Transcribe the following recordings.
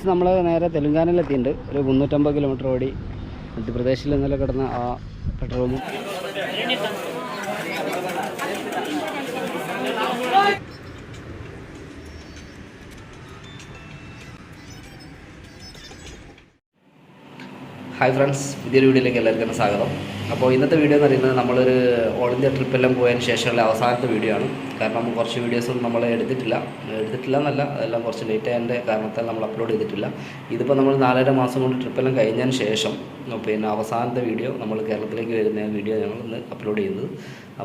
നമ്മൾ നേരെ തെലുങ്കാനയിലെത്തിയിട്ടുണ്ട്. ഒരു 350 കിലോമീറ്റർ ഓടി മധ്യപ്രദേശിൽ ഇന്നലെ കിടന്ന ആ പെട്രോൾ പമ്പും ഹായ് ഫ്രണ്ട്സ്, പുതിയൊരു വീഡിയോയിലേക്ക് എല്ലാവർക്കും സ്വാഗതം. അപ്പോൾ ഇന്നത്തെ വീഡിയോ എന്ന് പറയുന്നത് നമ്മളൊരു ഓൾ ഇന്ത്യ ട്രിപ്പെല്ലാം പോയതിന് ശേഷമുള്ള അവസാനത്തെ വീഡിയോ ആണ്. കാരണം കുറച്ച് വീഡിയോസൊന്നും നമ്മൾ എടുത്തിട്ടില്ല എന്നല്ല, അതെല്ലാം കുറച്ച് ലേറ്റ് ആയതിൻ്റെ കാരണത്താൽ നമ്മൾ അപ്ലോഡ് ചെയ്തിട്ടില്ല. ഇതിപ്പോൾ നമ്മൾ 4.5 മാസം കൊണ്ട് ട്രിപ്പെല്ലാം കഴിഞ്ഞതിന് ശേഷം പിന്നെ അവസാനത്തെ വീഡിയോ നമ്മൾ കേരളത്തിലേക്ക് വരുന്ന വീഡിയോ ഞങ്ങൾ ഇന്ന് അപ്ലോഡ് ചെയ്യുന്നത്.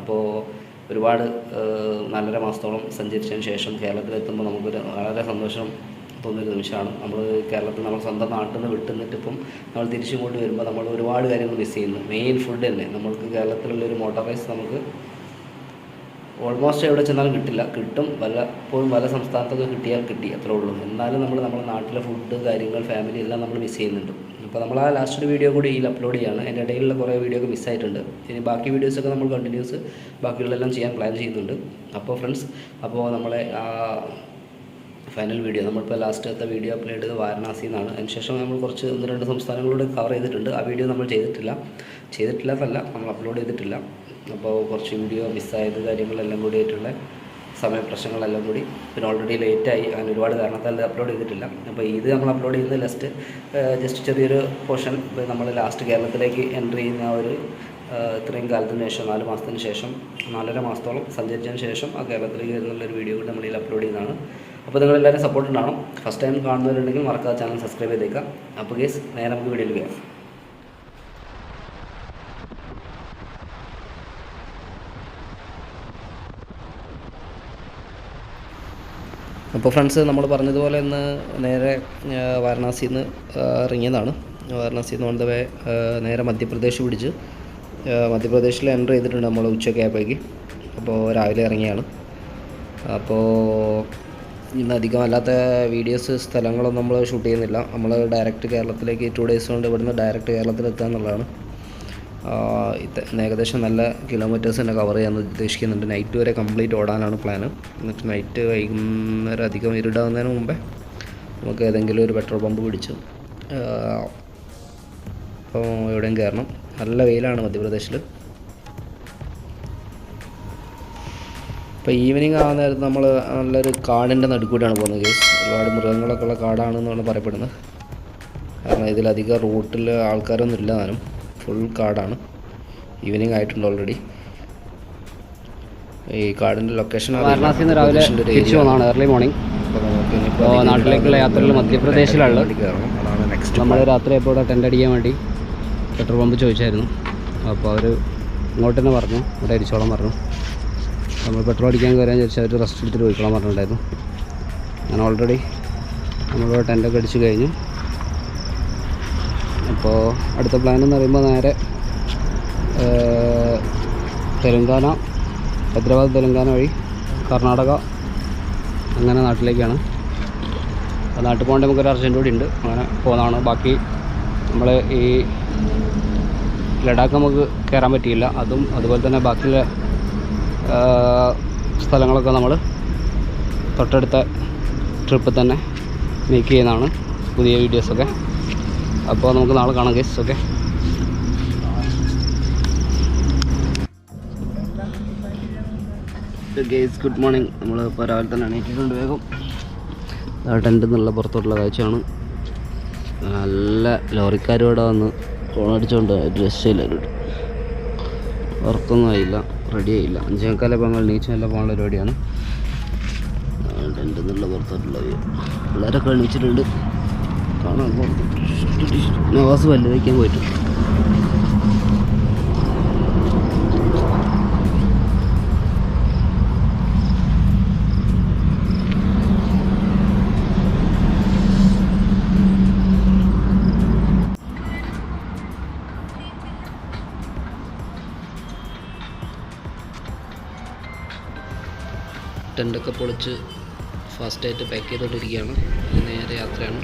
അപ്പോൾ ഒരുപാട് 4.5 മാസത്തോളം സഞ്ചരിച്ചതിന് ശേഷം കേരളത്തിലെത്തുമ്പോൾ നമുക്കൊരു വളരെ സന്തോഷം തോന്നിയൊരു നിമിഷമാണ്. നമ്മൾ കേരളത്തിൽ നമ്മൾ സ്വന്തം നാട്ടിൽ നിന്ന് വിട്ടു നിന്നിട്ട് ഇപ്പം നമ്മൾ തിരിച്ചിങ്ങോട്ട് വരുമ്പോൾ നമ്മൾ ഒരുപാട് കാര്യങ്ങൾ മിസ് ചെയ്യുന്നു. മെയിൻ ഫുഡ് തന്നെ. നമ്മൾക്ക് കേരളത്തിലുള്ളൊരു മോട്ടർ റൈസ് നമുക്ക് ഓൾമോസ്റ്റ് എവിടെ ചെന്നാലും കിട്ടും. പലപ്പോഴും പല സംസ്ഥാനത്തൊക്കെ കിട്ടിയാൽ കിട്ടി, അത്രേ ഉള്ളൂ. എന്നാലും നമ്മുടെ നാട്ടിലെ ഫുഡ് കാര്യങ്ങൾ ഫാമിലി എല്ലാം നമ്മൾ മിസ് ചെയ്യുന്നുണ്ട്. അപ്പോൾ നമ്മൾ ആ ലാസ്റ്റ് വീഡിയോ കൂടി ഇതിൽ അപ്ലോഡ് ചെയ്യാണ്. എൻ്റെ ഇടയിലുള്ള കുറേ വീഡിയോ ഒക്കെ മിസ്സായിട്ടുണ്ട്. ഇനി ബാക്കി വീഡിയോസൊക്കെ നമ്മൾ കണ്ടിന്യൂസ് ബാക്കിയുള്ളതെല്ലാം ചെയ്യാൻ പ്ലാൻ ചെയ്യുന്നുണ്ട്. അപ്പോൾ ഫ്രണ്ട്സ്, അപ്പോൾ നമ്മളെ ഫൈനൽ വീഡിയോ നമ്മളിപ്പോൾ ലാസ്റ്റത്തെ വീഡിയോ അപ്ലോഡ് ചെയ്തത് വാരണാസിയിൽ നിന്നാണ്. അതിനുശേഷം നമ്മൾ കുറച്ച് 1-2 സംസ്ഥാനങ്ങളൂടെ കവർ ചെയ്തിട്ടുണ്ട്. ആ വീഡിയോ നമ്മൾ ചെയ്തിട്ടില്ല എന്നല്ല, നമ്മൾ അപ്ലോഡ് ചെയ്തിട്ടില്ല. അപ്പോൾ കുറച്ച് വീഡിയോ മിസ്സായത് കാര്യങ്ങളെല്ലാം കൂടി ആയിട്ടുള്ള സമയപ്രശ്നങ്ങളെല്ലാം കൂടി, പിന്നെ ഓൾറെഡി ലേറ്റായി, അങ്ങനെ ഒരുപാട് കാരണത്താൽ അപ്ലോഡ് ചെയ്തിട്ടില്ല. അപ്പോൾ ഇത് നമ്മൾ അപ്ലോഡ് ചെയ്യുന്നത് ജസ്റ്റ് ചെറിയൊരു പോർഷൻ. നമ്മൾ ലാസ്റ്റ് കേരളത്തിലേക്ക് എൻട്രി ചെയ്യുന്ന ഒരു ഇത്രയും കാലത്തിന് ശേഷം 4 മാസത്തിന് ശേഷം 4.5 മാസത്തോളം സഞ്ചരിച്ചതിന് ശേഷം ആ കേരളത്തിലേക്ക് വരുന്നുള്ളൊരു വീഡിയോ കൂടി നമ്മൾ ഇതിൽ അപ്ലോഡ് ചെയ്യുന്നതാണ്. അപ്പോൾ നിങ്ങളെല്ലാവരും സപ്പോർട്ട് ഉണ്ടാവണം. ഫസ്റ്റ് ടൈം കാണുന്നവരുണ്ടെങ്കിൽ മറക്കാതെ ചാനൽ സബ്സ്ക്രൈബ് ചെയ്തേക്കാം. അപ്പോൾ ഗേസ്, നേരെ നമുക്ക് വീഡിയോയിൽ പോകാം. അപ്പോൾ ഫ്രണ്ട്സ്, നമ്മൾ പറഞ്ഞതുപോലെ ഇന്ന് നേരെ വാരണാസിയിൽ നിന്ന് ഇറങ്ങിയതാണ്. വാരണാസിയിൽ നിന്ന് ഓൺ ദ വേ നേരെ മധ്യപ്രദേശ് പിടിച്ച് മധ്യപ്രദേശിൽ എൻ്റർ ചെയ്തിട്ടുണ്ട് നമ്മൾ ഉച്ചയ്ക്ക് ആയപ്പോഴേക്ക്. അപ്പോൾ രാവിലെ ഇറങ്ങിയാണ്. അപ്പോൾ ഇന്ന് അധികം അല്ലാത്ത വീഡിയോസ് സ്ഥലങ്ങളൊന്നും നമ്മൾ ഷൂട്ട് ചെയ്യുന്നില്ല. നമ്മൾ ഡയറക്റ്റ് കേരളത്തിലേക്ക് 2 ഡേയ്സ് കൊണ്ട് ഇവിടുന്ന് ഡയറക്റ്റ് കേരളത്തിലെത്തുക എന്നുള്ളതാണ്. ഏകദേശം നല്ല കിലോമീറ്റേഴ്സ് തന്നെ കവർ ചെയ്യാൻ ഉദ്ദേശിക്കുന്നുണ്ട്. നൈറ്റ് വരെ കംപ്ലീറ്റ് ഓടാനാണ് പ്ലാന്. എന്നിട്ട് നൈറ്റ് വൈകുന്നേരം അധികം ഇരുടാവുന്നതിന് മുമ്പേ നമുക്ക് ഏതെങ്കിലും ഒരു പെട്രോൾ പമ്പ് പിടിച്ച് അപ്പോൾ എവിടെയും കയറണം. നല്ല വെയിലാണ് മധ്യപ്രദേശിൽ. ഇപ്പോൾ ഈവനിങ് ആവുന്ന നേരത്ത് നമ്മൾ നല്ലൊരു കാടിൻ്റെ നടുക്കൂടെയാണ് പോകുന്നത്. കേസ് ഒരുപാട് മൃഗങ്ങളൊക്കെ ഉള്ള കാടാണെന്നാണ് പറയപ്പെടുന്നത്. കാരണം ഇതിലധികം റൂട്ടിൽ ആൾക്കാരൊന്നും ഇല്ല, താനും ഫുൾ കാടാണ്. ഈവനിങ് ആയിട്ടുണ്ട് ഓൾറെഡി. ഈ കാടിൻ്റെ ലൊക്കേഷൻ വാരണാസിയിൽ നിന്ന് രാവിലെ തിരിച്ചു പോകുന്നതാണ്, ഏർലി മോർണിംഗ്. ഇപ്പോൾ നാട്ടിലേക്കുള്ള യാത്രയിൽ മധ്യപ്രദേശിലുള്ള കയറണം. അതാണ് നെക്സ്റ്റ്. നമ്മൾ രാത്രി ഇപ്പോൾ ഇവിടെ ടെൻ്റ് അടിക്കാൻ വേണ്ടി പെട്രോൾ പമ്പ് ചോദിച്ചായിരുന്നു. അപ്പോൾ അവർ ഇങ്ങോട്ട് തന്നെ പറഞ്ഞു, ഇവിടെ അടിച്ചോളം പറഞ്ഞു. നമ്മൾ പെട്രോൾ അടിക്കാൻ കയറാൻ ചോദിച്ചാൽ അവർ റെസ്റ്റ് എടുത്തിട്ട് പോയിക്കോളാൻ പറഞ്ഞിട്ടുണ്ടായിരുന്നു. ഞാൻ ഓൾറെഡി നമ്മളിവിടെ ടെൻ്റൊക്കെ അടിച്ച് കഴിഞ്ഞു. അപ്പോൾ അടുത്ത പ്ലാൻ എന്ന് പറയുമ്പോൾ നേരെ തെലുങ്കാന, ഹൈദരാബാദ് തെലുങ്കാന വഴി കർണാടക, അങ്ങനെ നാട്ടിലേക്കാണ്. അപ്പോൾ നാട്ടിൽ പോകേണ്ട നമുക്കൊരു അർജൻറ്റ് കൂടി ഉണ്ട്, അങ്ങനെ പോകുന്നതാണ്. ബാക്കി നമ്മൾ ഈ ലഡാക്ക് നമുക്ക് കയറാൻ പറ്റിയില്ല. അതുപോലെ തന്നെ ബാക്കിയുള്ള സ്ഥലങ്ങളൊക്കെ നമ്മൾ തൊട്ടടുത്ത ട്രിപ്പിൽ തന്നെ മേക്ക് ചെയ്യുന്നതാണ്, പുതിയ വീഡിയോസൊക്കെ. അപ്പോൾ നമുക്ക് നാളെ കാണാം guys. Okay, guys good morning. നമ്മൾ ഇപ്പോൾ രാവിലെ തന്നെ എണീറ്റിട്ടുണ്ട്. വേഗം ടെൻറ്റിൽ നിന്നുള്ള പുറത്തോട്ടുള്ള കാഴ്ചയാണ്. നല്ല ലോറിക്കാരോടെ വന്ന് ഫോണടിച്ചുകൊണ്ട് രക്ഷയില്ലായിരുന്നു. ഉറക്കൊന്നും ആയില്ല, റെഡി ആയില്ല. 5:15 നമ്മൾ എണീച്ച് നല്ല പോകാനുള്ള പരിപാടിയാണ്. ടെൻറ്റിൽ നിന്നുള്ള പുറത്തോട്ടുള്ള വ്യൂ. പിള്ളേരൊക്കെ എണീച്ചിട്ടുണ്ട്, കാണാൻ നവാസ് വല്ലു വയ്ക്കാൻ പോയിട്ടുണ്ട്. ടെൻ്റൊക്കെ പൊളിച്ച് ഫാസ്റ്റായിട്ട് പാക്ക് ചെയ്തുകൊണ്ടിരിക്കുകയാണ്. നേരെ യാത്രയാണ്.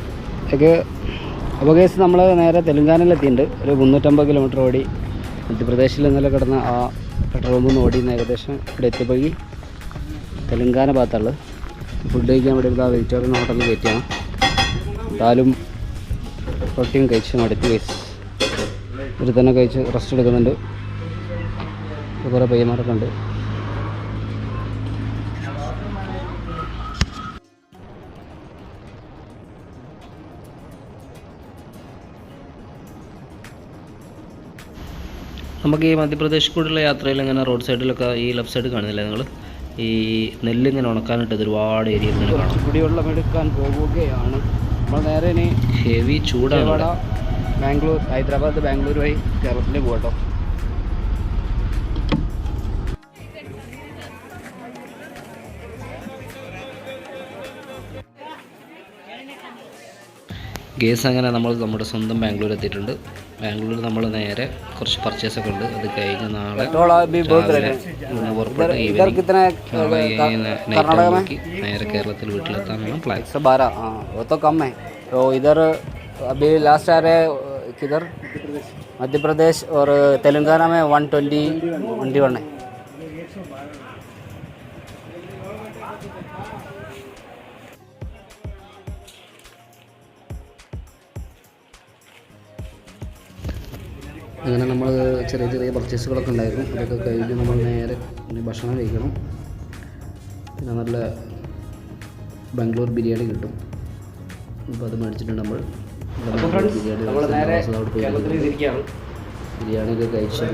അപ്പോൾ കേസ് നമ്മൾ നേരെ തെലുങ്കാനയിലെത്തിയിട്ടുണ്ട്. ഒരു 350 കിലോമീറ്റർ ഓടി മധ്യപ്രദേശിൽ ഇന്നലെ കിടന്ന ആ പെട്രോൾ പമ്പിൽ നിന്ന് ഓടി ഏകദേശം ഇവിടെ എത്തിപ്പോയി തെലങ്കാന ഭാഗത്തുള്ളത്. ഫുഡ് കഴിക്കാൻ വേണ്ടി ഇതാ വെജിറ്റേറിയൻ ഹോട്ടലിൽ കയറ്റിയാണ്. ദാലും റൊട്ടിയും കഴിച്ച് മടുത്ത് കഴിച്ച് ഒരു തന്നെ കഴിച്ച് റെസ്റ്റ് എടുക്കുന്നുണ്ട്. കുറേ പയ്യന്മാരൊക്കെ ഉണ്ട്. നമുക്ക് ഈ മധ്യപ്രദേശ് കൂടെയുള്ള യാത്രയിൽ ഇങ്ങനെ റോഡ് സൈഡിലൊക്കെ ഈ ലെഫ്റ്റ് സൈഡ് കാണുന്നില്ലേ നിങ്ങൾ, ഈ നെല്ലിങ്ങനെ ഉണക്കാനിട്ടത് ഒരുപാട് ഏരിയ ഇങ്ങനെ കാണാം. കുടിവെള്ളം എടുക്കാൻ പോവുകയാണ് നമ്മൾ. നേരെ ഇനി ഹെവി ചൂടാണ്. ബാംഗ്ലൂർ, ഹൈദരാബാദ്, ബാംഗ്ലൂർ വഴി കേരളത്തിൽ പോകട്ടോ. ഗേസ് അങ്ങനെ നമ്മൾ നമ്മുടെ സ്വന്തം ബാംഗ്ലൂർ എത്തിയിട്ടുണ്ട്. ബാംഗ്ലൂർ നമ്മൾ നേരെ കുറച്ച് പർച്ചേസൊക്കെ ഉണ്ട്. അത് കഴിഞ്ഞ് നാളെ പുറപ്പെട്ട് ഈവനിങ് നേരെ കേരളത്തിൽ വീട്ടിലെത്താനാണ് പ്ലാൻ. 112 वो तो कम है. तो इधर अभी लास्ट आ रहे किधर मध्य प्रदेश और तेलंगाना में 121 है. അങ്ങനെ നമ്മൾ ചെറിയ ചെറിയ പർച്ചേസുകളൊക്കെ ഉണ്ടായിരുന്നു. അതൊക്കെ കഴിഞ്ഞ് നമ്മൾ നേരെ ഭക്ഷണം കഴിക്കണം. പിന്നെ നല്ല ബാംഗ്ലൂർ ബിരിയാണി കിട്ടും. അപ്പോൾ അത് മേടിച്ചിട്ടുണ്ട് നമ്മൾ. ബിരിയാണിയൊക്കെ കഴിച്ച്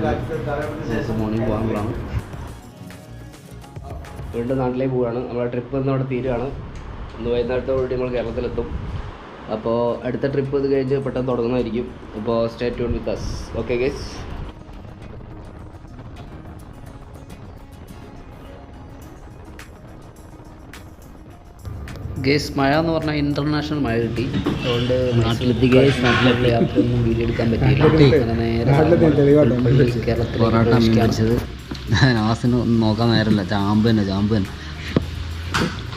നമുക്ക് മോർണിംഗ് പോകാനുള്ളതാണ്. വീണ്ടും നാട്ടിലേക്ക് പോവുകയാണ്. നമ്മുടെ ട്രിപ്പ് ഇന്ന് അവിടെ തീരുകയാണ്. ഇന്ന് വൈകുന്നേരത്തോടുകൂടി നമ്മൾ കേരളത്തിലെത്തും. അപ്പോൾ അടുത്ത ട്രിപ്പ് ഇത് കഴിഞ്ഞ് പെട്ടെന്ന് തുടങ്ങുന്നതായിരിക്കും. അപ്പോൾ stay tune with us. Okay guys. Guys മഴ എന്ന് പറഞ്ഞാൽ ഇൻ്റർനാഷണൽ മഴ കിട്ടി. അതുകൊണ്ട് നാട്ടിലെത്തി നാട്ടിലുള്ള യാത്രയൊന്നും വീഡിയോ എടുക്കാൻ പറ്റിയില്ല. അങ്ങനെ നേരെ കേരളത്തിൽ നാസിന് ഒന്നും നോക്കാൻ നേരമില്ല. ചാമ്പ് തന്നെ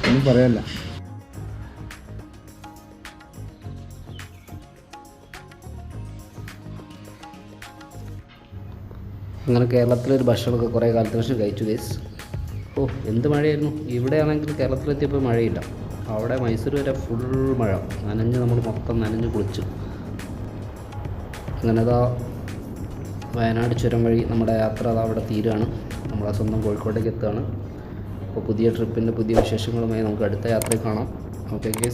ഒന്നും പറയല്ല. അങ്ങനെ കേരളത്തിലൊരു ഭക്ഷണമൊക്കെ കുറേ കാലത്തിന് ശേഷം കഴിച്ചു ഗൈസ്. എന്ത് മഴയായിരുന്നു. ഇവിടെയാണെങ്കിൽ കേരളത്തിലെത്തിയപ്പോൾ മഴയില്ല. അവിടെ മൈസൂർ വരെ ഫുൾ മഴ. നമ്മൾ മൊത്തം നനഞ്ഞ് കുളിച്ചു. അങ്ങനെ വയനാട് ചുരം വഴി നമ്മുടെ യാത്ര അവിടെ തീരുകയാണ്. നമ്മളെ സ്വന്തം കോഴിക്കോട്ടേക്ക് എത്തുകയാണ്. അപ്പോൾ പുതിയ ട്രിപ്പിൻ്റെ പുതിയ വിശേഷങ്ങളുമായി നമുക്ക് അടുത്ത യാത്രയിൽ കാണാം. Okay guys.